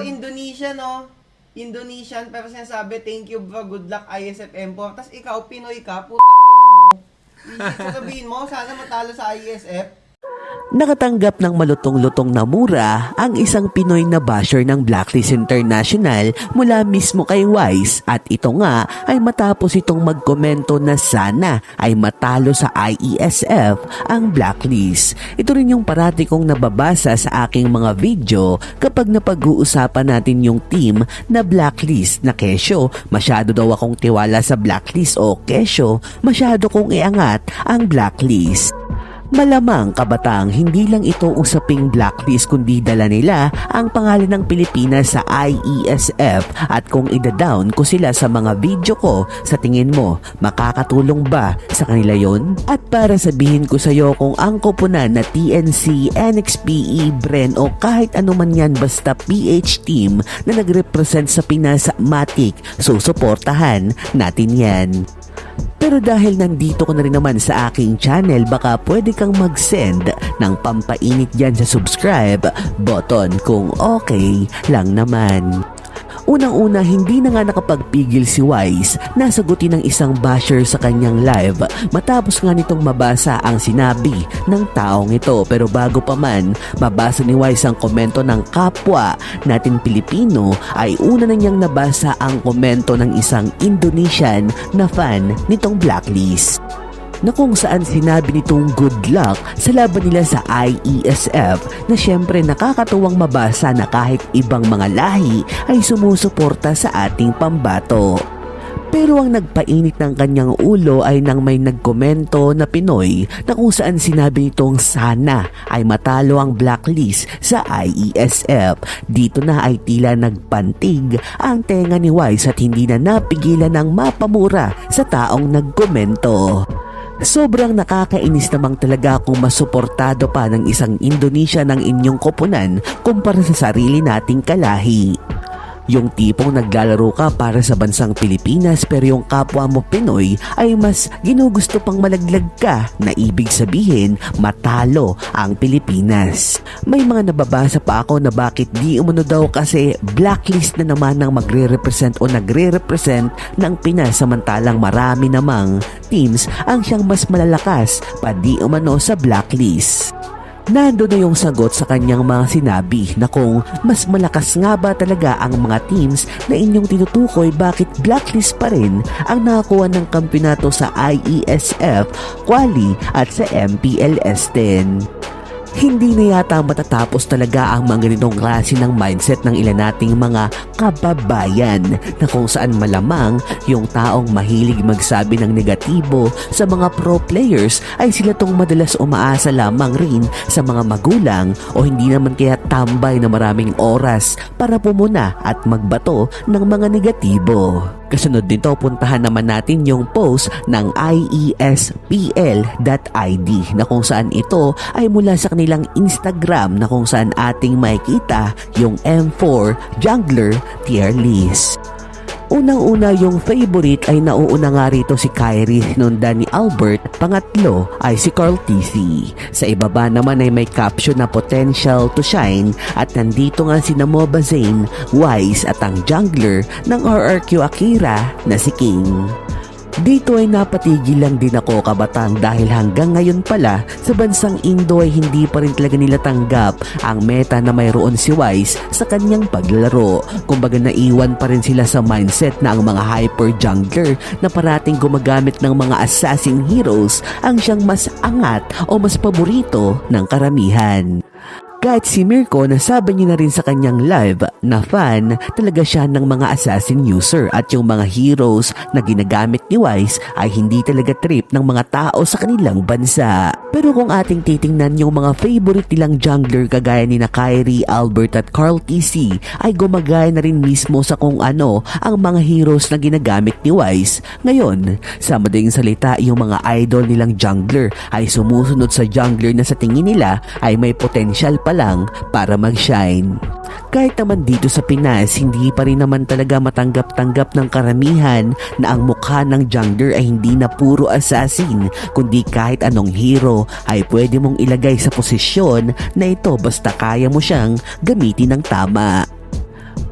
Indonesian, no? Indonesian, pero sinasabi, thank you bro, good luck ISF-M4. Tapos ikaw, Pinoy ka, putang ina mo. Sasabihin mo, sana matalo sa ISF. Nakatanggap ng malutong-lutong na mura ang isang Pinoy na basher ng Blacklist International mula mismo kay Wise, at ito nga ay matapos itong magkomento na sana ay matalo sa IESF ang Blacklist. Ito rin yung parati kong nababasa sa aking mga video kapag napag-uusapan natin yung team na Blacklist na kesyo masyado daw akong tiwala sa Blacklist o kesyo masyado kong iangat ang Blacklist. Malamang kabatang hindi lang ito usaping Blacklist kundi dala nila ang pangalan ng Pilipinas sa IESF, at kung ida-down ko sila sa mga video ko, sa tingin mo makakatulong ba sa kanila yon? At para sabihin ko sa iyo kung ang koponan na TNC, NXPE, Bren o kahit anuman yan basta PH team na nagrepresent sa Pinas Matic, susuportahan natin yan. Pero dahil nandito ko na rin naman sa aking channel, baka pwede kang mag-send ng pampainit dyan sa subscribe button kung okay lang naman. Unang-una, hindi na nga nakapagpigil si Wise na sagutin ng isang basher sa kanyang live matapos nga nitong mabasa ang sinabi ng taong ito. Pero bago pa man mabasa ni Wise ang komento ng kapwa natin Pilipino, ay una na niyang nabasa ang komento ng isang Indonesian na fan nitong Blacklist, na kung saan sinabi nitong good luck sa laban nila sa IESF, na syempre nakakatuwang mabasa na kahit ibang mga lahi ay sumusuporta sa ating pambato. Pero ang nagpainit ng kanyang ulo ay nang may nagkomento na Pinoy na kung saan sinabi nitong sana ay matalo ang Blacklist sa IESF. Dito na ay tila nagpantig ang tenga ni Wise at hindi na napigilan ng mapamura sa taong nagkomento. Sobrang nakakainis namang talaga kung masuportado pa ng isang Indonesia ng inyong koponan kumpara sa sarili nating kalahi. Yung tipong naglalaro ka para sa bansang Pilipinas pero yung kapwa mo Pinoy ay mas ginugusto pang malaglag ka, na ibig sabihin matalo ang Pilipinas. May mga nababasa pa ako na bakit di umano daw kasi Blacklist na naman ang magre-represent o nagre-represent ng Pinas samantalang marami namang teams ang siyang mas malalakas pa di umano sa Blacklist. Nando na yung sagot sa kanyang mga sinabi na kung mas malakas nga ba talaga ang mga teams na inyong tinutukoy, bakit Blacklist pa rin ang nakakuha ng kampiyonato sa IESF, Quali at sa MPLS 10. Hindi na yata matatapos talaga ang mga ganitong klase ng mindset ng ilan nating mga kababayan, na kung saan malamang yung taong mahilig magsabi ng negatibo sa mga pro players ay sila tong madalas umaasa lamang rin sa mga magulang o hindi naman kaya tambay na maraming oras para pumuna at magbato ng mga negatibo. Kasunod nito, puntahan naman natin yung post ng IESPL.id na kung saan ito ay mula sa kanilang Instagram, na kung saan ating makikita yung M4 Jungler tier list. Unang-una, yung favorite ay nauuna nga rito si Kyrie, sinundan ni Albert, pangatlo ay si Carl TC. Sa ibaba naman ay may caption na potential to shine, at nandito nga si Moba Zane, Wise at ang jungler ng RRQ Akira na si King. Dito ay napatigil lang din ako kabatang dahil hanggang ngayon pala sa bansang Indo ay hindi pa rin talaga nila tanggap ang meta na mayroon si Wise sa kanyang paglalaro. Kumbaga naiwan pa rin sila sa mindset na ang mga hyper jungler na parating gumagamit ng mga assassin heroes ang siyang mas angat o mas paborito ng karamihan. Kahit si Mirko, nasabi niya na rin sa kanyang live na fan talaga siya ng mga assassin user, at yung mga heroes na ginagamit ni Wise ay hindi talaga trip ng mga tao sa kanilang bansa. Pero kung ating titingnan yung mga favorite nilang jungler kagaya ni na Kyrie, Albert at Carl TC ay gumagaya na rin mismo sa kung ano ang mga heroes na ginagamit ni Wise. Ngayon, sa madaling salita, yung mga idol nilang jungler ay sumusunod sa jungler na sa tingin nila ay may potential pa lang para mag-shine. Kahit naman dito sa Pinas, hindi pa rin naman talaga matanggap-tanggap ng karamihan na ang mukha ng jungler ay hindi na puro assassin, kundi kahit anong hero ay pwede mong ilagay sa posisyon na ito basta kaya mo siyang gamitin ng tama.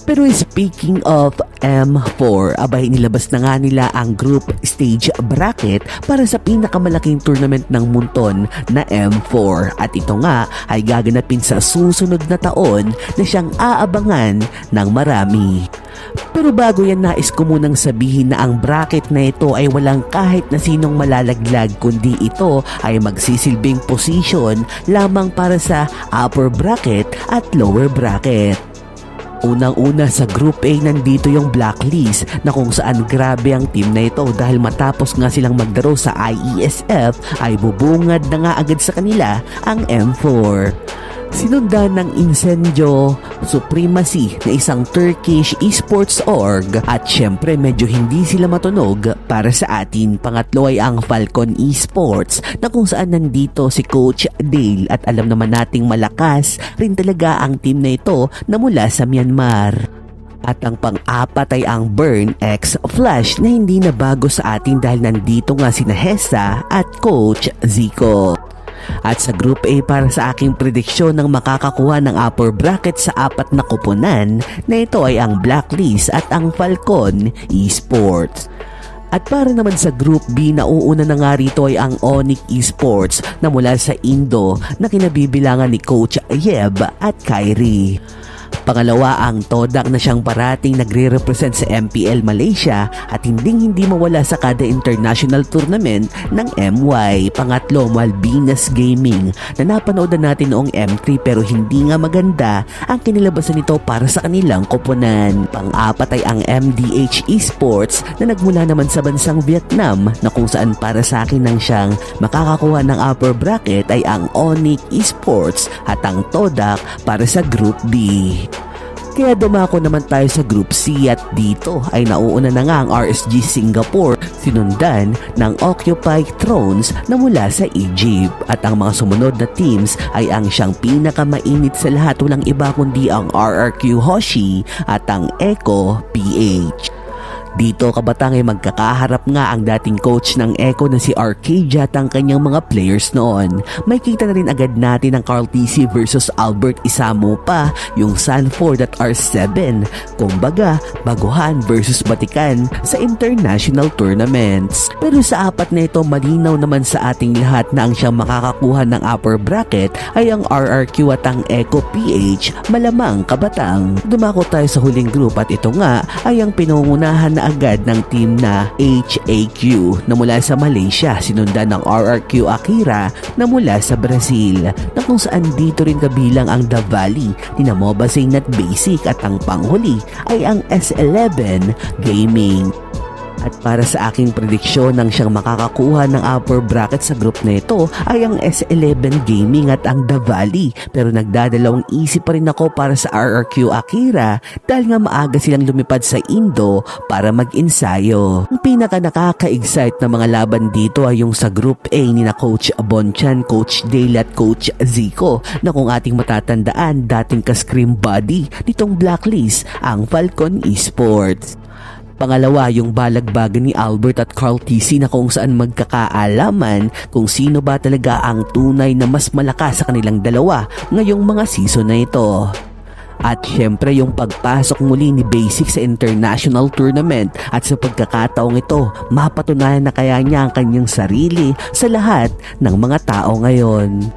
Pero speaking of M4, abay nilabas na nga nila ang group stage bracket para sa pinakamalaking tournament ng Munton na M4. At ito nga ay gaganapin sa susunod na taon na siyang aabangan ng marami. Pero bago yan, nais ko munang sabihin na ang bracket na ito ay walang kahit na sinong malalaglag, kundi ito ay magsisilbing position lamang para sa upper bracket at lower bracket. Unang-una sa Group A, nandito yung Blacklist na kung saan grabe ang team na ito dahil matapos nga silang magdaro sa IESF ay bubungad na nga agad sa kanila ang M4. Sinundan ng Incendio Supremacy na isang Turkish esports org at syempre medyo hindi sila matunog para sa atin. Pangatlo ay ang Falcon Esports na kung saan nandito si Coach Dale at alam naman nating malakas rin talaga ang team na ito na mula sa Myanmar. At ang pang-apat ay ang Burn X Flash na hindi na bago sa atin dahil nandito nga sina Hessa at Coach Zico. At sa Group A, para sa aking prediksyon ng makakakuha ng upper bracket sa apat na kuponan na ito ay ang Blacklist at ang Falcon Esports. At para naman sa Group B, nauuna na nga rito ay ang Onyx Esports na mula sa Indo na kinabibilangan ni Coach Yeb at Kyrie. Pangalawa ang Todak na siyang parating nagre-represent sa MPL Malaysia at hindi mawala sa kada international tournament ng MY. Pangatlo, Malvinas Gaming na napanood na natin noong M3 pero hindi nga maganda ang kinilabasan nito para sa kanilang koponan. Pang-apat ay ang MDH Esports na nagmula naman sa bansang Vietnam na kung saan para sa akin nang siyang makakakuha ng upper bracket ay ang Onyx Esports at ang Todak para sa Group B. Kaya dumako naman tayo sa Group C at dito ay nauuna na nga ang RSG Singapore, sinundan ng Occupy Thrones na mula sa Egypt. At ang mga sumunod na teams ay ang siyang pinakamainit sa lahat, walang iba kundi ang RRQ Hoshi at ang Echo PH. Dito kabatang ay magkakaharap nga ang dating coach ng Echo na si Arcadia at ang kanyang mga players noon. May kita na rin agad natin ang Carl TC versus Albert Isamo pa, yung Sanford at R7. Kumbaga, baguhan versus batikan sa international tournaments. Pero sa apat na ito, malinaw naman sa ating lahat na ang siyang makakakuha ng upper bracket ay ang RRQ at ang Echo PH, malamang kabatang. Dumako tayo sa huling group at ito nga ay ang pinungunahan na agad ng team na HAQ na mula sa Malaysia, sinundan ng RRQ Akira na mula sa Brazil, na kung saan dito rin kabilang ang The Valley, Tina Mobasing at Basic at ang panghuli ay ang S11 Gaming. At para sa aking prediksyon ng siyang makakakuha ng upper bracket sa group na ito ay ang S11 Gaming at ang The Valley. Pero nagdadalawang isip pa rin ako para sa RRQ Akira dahil nga maaga silang lumipad sa Indo para mag-ensayo. Ang pinaka nakaka-excite na mga laban dito ay yung sa Group A ni na Coach Bonchan, Coach Dale at Coach Zico na kung ating matatandaan dating ka-scream body nitong Blacklist ang Falcon Esports. Pangalawa, yung balagbagan ni Albert at Carl TC na kung saan magkakaalaman kung sino ba talaga ang tunay na mas malakas sa kanilang dalawa ngayong mga season na ito. At syempre yung pagpasok muli ni Basic sa international tournament at sa pagkakataong ito, mapatunayan na kaya niya ang kanyang sarili sa lahat ng mga tao ngayon.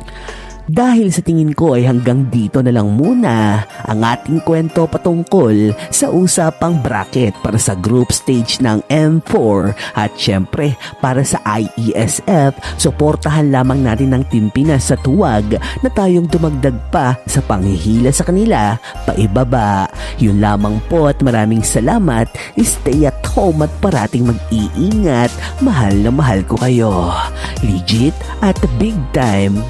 Dahil sa tingin ko ay hanggang dito na lang muna ang ating kwento patungkol sa usapang bracket para sa group stage ng M4 at syempre para sa IESF, suportahan lamang natin ng Team Pinas sa tuwag na tayong dumagdag pa sa panghihila sa kanila paibaba. Yun lamang po at maraming salamat. Stay at home at parating mag-iingat. Mahal na mahal ko kayo. Legit at big time.